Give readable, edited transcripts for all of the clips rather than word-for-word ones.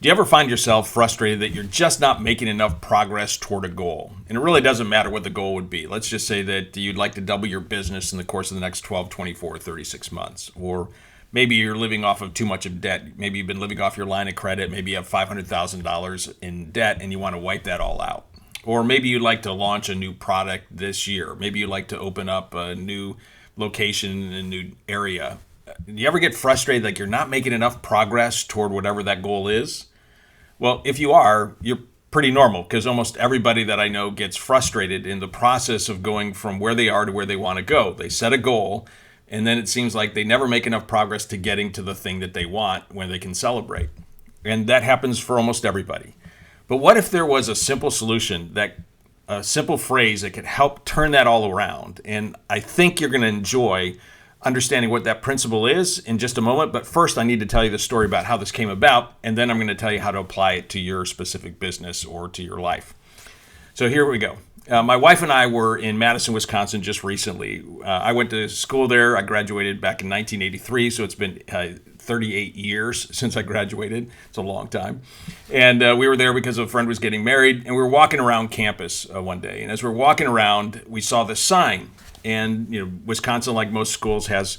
Do you ever find yourself frustrated that you're just not making enough progress toward a goal? And it really doesn't matter what the goal would be. Let's just say that you'd like to double your business in the course of the next 12, 24, 36 months. Or maybe you're living off of too much of debt. Maybe you've been living off your line of credit. Maybe you have $500,000 in debt and you want to wipe that all out. Or maybe you'd like to launch a new product this year. Maybe you'd like to open up a new location in a new area. Do you ever get frustrated like you're not making enough progress toward whatever that goal is? Well, if you are, you're pretty normal, because almost everybody that I know gets frustrated in the process of going from where they are to where they want to go. They set a goal, and then it seems like they never make enough progress to getting to the thing that they want when they can celebrate. And that happens for almost everybody. But what if there was a simple solution, a simple phrase that could help turn that all around? And I think you're going to enjoy understanding what that principle is in just a moment. But first, I need to tell you the story about how this came about, and then I'm going to tell you how to apply it to your specific business or to your life. So here we go. My wife and I were in Madison, Wisconsin just recently. I went to school there. I graduated back in 1983, so it's been 38 years since I graduated. It's a long time. And we were there because a friend was getting married, and we were walking around campus one day. And as we were walking around, we saw this sign. And Wisconsin, like most schools, has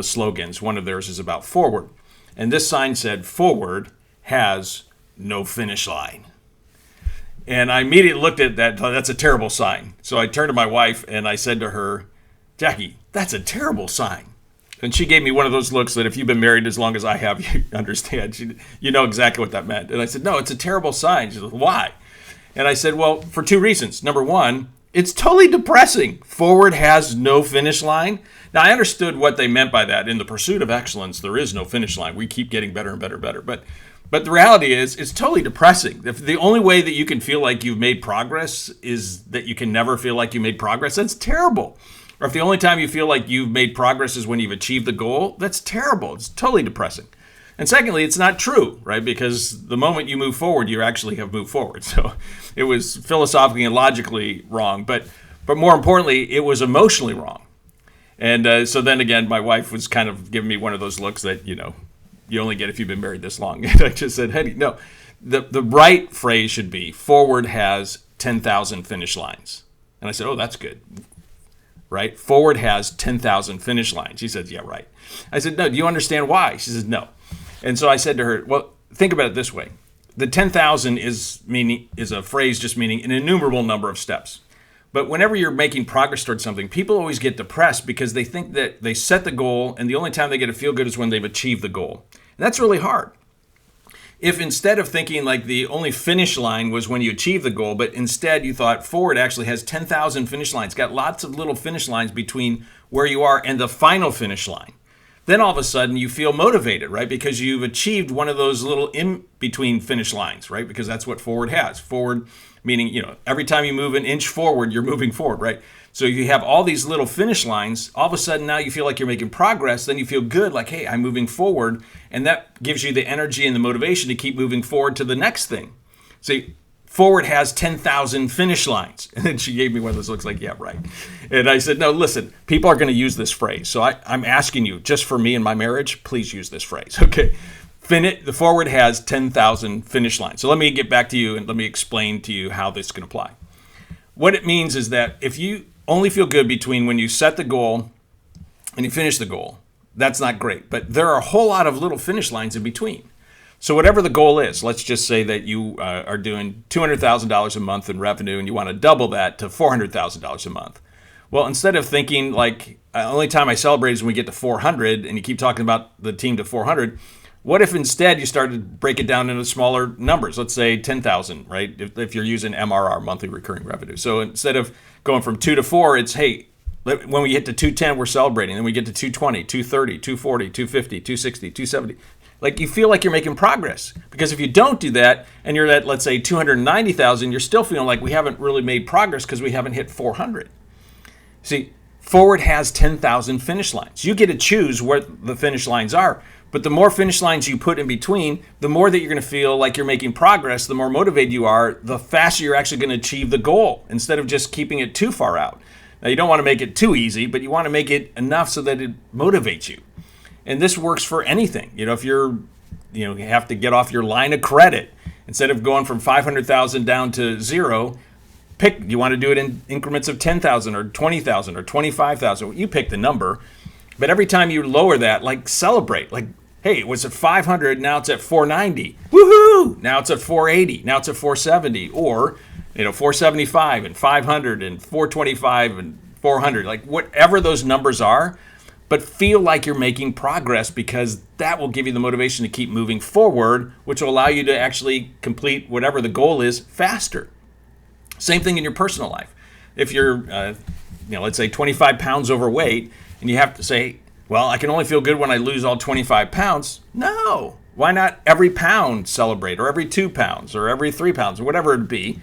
slogans. One of theirs is about forward, and this sign said, "Forward has no finish line." And I immediately looked at that. That's a terrible sign. So I turned to my wife and I said to her, "Jackie, that's a terrible sign." And she gave me one of those looks that if you've been married as long as I have, you understand. You know exactly what that meant. And I said, "No, it's a terrible sign." She said, "Why?" And I said, "Well, for two reasons. Number one, it's totally depressing. Forward has no finish line." Now, I understood what they meant by that. In the pursuit of excellence, there is no finish line. We keep getting better and better and better. But the reality is, it's totally depressing. If the only way that you can feel like you've made progress is that you can never feel like you made progress, that's terrible. Or if the only time you feel like you've made progress is when you've achieved the goal, that's terrible. It's totally depressing. And secondly, it's not true, right? Because the moment you move forward, you actually have moved forward. So it was philosophically and logically wrong, but more importantly, it was emotionally wrong. And so then again, my wife was kind of giving me one of those looks that, you only get if you've been married this long. And I just said, "Hey, no, the right phrase should be, forward has 10,000 finish lines." And I said, "Oh, that's good." Right? Forward has 10,000 finish lines. She said, "Yeah, right." I said, "No, do you understand why?" She says, "No." And so I said to her, "Well, think about it this way. The 10,000 is a phrase just meaning an innumerable number of steps. But whenever you're making progress towards something, people always get depressed because they think that they set the goal and the only time they get to feel good is when they've achieved the goal. And that's really hard. If instead of thinking like the only finish line was when you achieve the goal, but instead you thought forward actually has 10,000 finish lines, got lots of little finish lines between where you are and the final finish line, then all of a sudden you feel motivated, right? Because you've achieved one of those little in-between finish lines, right? Because that's what forward has. Forward meaning, every time you move an inch forward, you're moving forward, right? So you have all these little finish lines. All of a sudden now you feel like you're making progress. Then you feel good, like, hey, I'm moving forward. And that gives you the energy and the motivation to keep moving forward to the next thing. See, forward has 10,000 finish lines. And then she gave me one of those looks like, yeah, right. And I said, no, listen, people are going to use this phrase. So I'm asking you, just for me and my marriage, please use this phrase, okay? The forward has 10,000 finish lines. So let me get back to you and let me explain to you how this can apply. What it means is that if you only feel good between when you set the goal and you finish the goal, that's not great. But there are a whole lot of little finish lines in between. So whatever the goal is, let's just say that you are doing $200,000 a month in revenue and you want to double that to $400,000 a month. Well, instead of thinking like only time I celebrate is when we get to 400 and you keep talking about the team to 400, what if instead you started to break it down into smaller numbers? Let's say 10,000, right? If you're using MRR, monthly recurring revenue. So instead of going from 2 to 4, it's, hey, when we get to 210, we're celebrating. Then we get to 220, 230, 240, 250, 260, 270. Like you feel like you're making progress. Because if you don't do that and you're at, let's say, 290,000, you're still feeling like we haven't really made progress because we haven't hit 400. See, forward has 10,000 finish lines. You get to choose where the finish lines are. But the more finish lines you put in between, the more that you're going to feel like you're making progress, the more motivated you are, the faster you're actually going to achieve the goal instead of just keeping it too far out. Now, you don't want to make it too easy, but you want to make it enough so that it motivates you. And this works for anything. If you're you have to get off your line of credit. Instead of going from 500,000 down to zero, pick, you want to do it in increments of 10,000 or 20,000 or 25,000. You pick the number. But every time you lower that, like, celebrate. Like, hey, it was at 500, now it's at 490. Woohoo! Now it's at 480. Now it's at 470. Or, 475 and 500 and 425 and 400. Like, whatever those numbers are. But feel like you're making progress, because that will give you the motivation to keep moving forward, which will allow you to actually complete whatever the goal is faster. Same thing in your personal life. If you're, let's say 25 pounds overweight, and you have to say, well, I can only feel good when I lose all 25 pounds. No. Why not every pound celebrate, or every 2 pounds, or every 3 pounds, or whatever it be?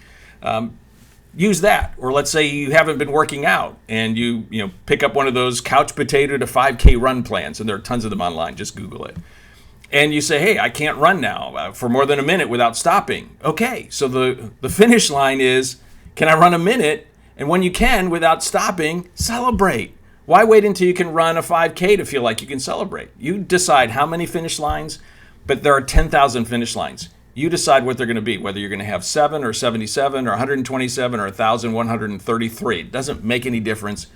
Use that. Or let's say you haven't been working out, and you pick up one of those couch potato to 5K run plans, and there are tons of them online. Just Google it. And you say, hey, I can't run now for more than a minute without stopping. Okay, so the finish line is, can I run a minute? And when you can, without stopping, celebrate. Why wait until you can run a 5K to feel like you can celebrate? You decide how many finish lines, but there are 10,000 finish lines. You decide what they're going to be, whether you're going to have 7 or 77 or 127 or 1,133. It doesn't make any difference.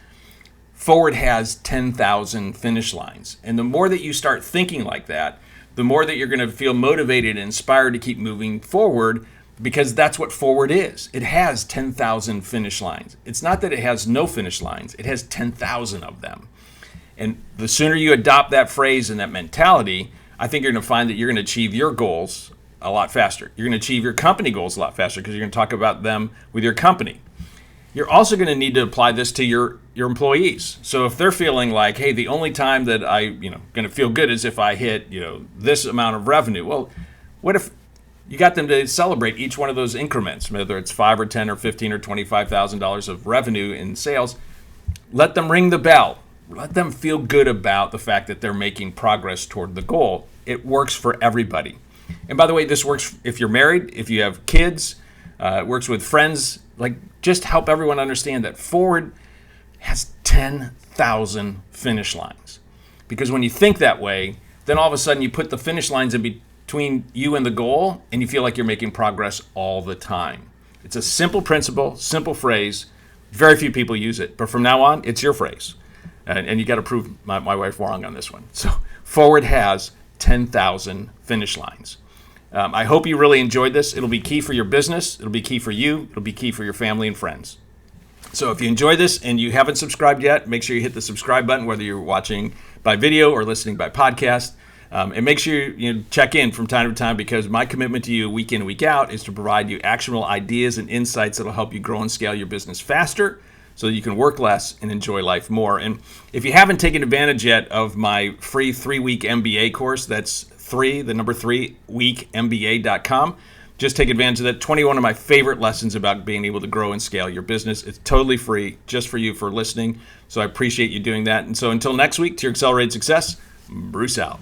Forward has 10,000 finish lines. And the more that you start thinking like that, the more that you're going to feel motivated and inspired to keep moving forward, because that's what Forward is. It has 10,000 finish lines. It's not that it has no finish lines. It has 10,000 of them. And the sooner you adopt that phrase and that mentality, I think you're going to find that you're going to achieve your goals a lot faster. You're going to achieve your company goals a lot faster, because you're going to talk about them with your company. You're also going to need to apply this to your employees. So if they're feeling like, hey, the only time that I going to feel good is if I hit this amount of revenue. Well, what if you got them to celebrate each one of those increments, whether it's $5 or $10 or $15 or $25,000 of revenue in sales? Let them ring the bell. Let them feel good about the fact that they're making progress toward the goal. It works for everybody. And by the way, this works if you're married, if you have kids, it works with friends. Like, just help everyone understand that Forward has 10,000 finish lines. Because when you think that way, then all of a sudden you put the finish lines in between you and the goal, and you feel like you're making progress all the time. It's a simple principle, simple phrase. Very few people use it. But from now on, it's your phrase. And you got to prove my wife wrong on this one. So Forward has 10,000 finish lines. I hope you really enjoyed this. It'll be key for your business. It'll be key for you. It'll be key for your family and friends. So if you enjoyed this and you haven't subscribed yet, make sure you hit the subscribe button, whether you're watching by video or listening by podcast. And make sure you check in from time to time, because my commitment to you week in, week out is to provide you actionable ideas and insights that will help you grow and scale your business faster, so that you can work less and enjoy life more. And if you haven't taken advantage yet of my free 3-week MBA course, that's 3weekmba.com. Just take advantage of that. 21 of my favorite lessons about being able to grow and scale your business. It's totally free, just for you, for listening. So I appreciate you doing that. And so until next week, to your accelerated success, Bruce out.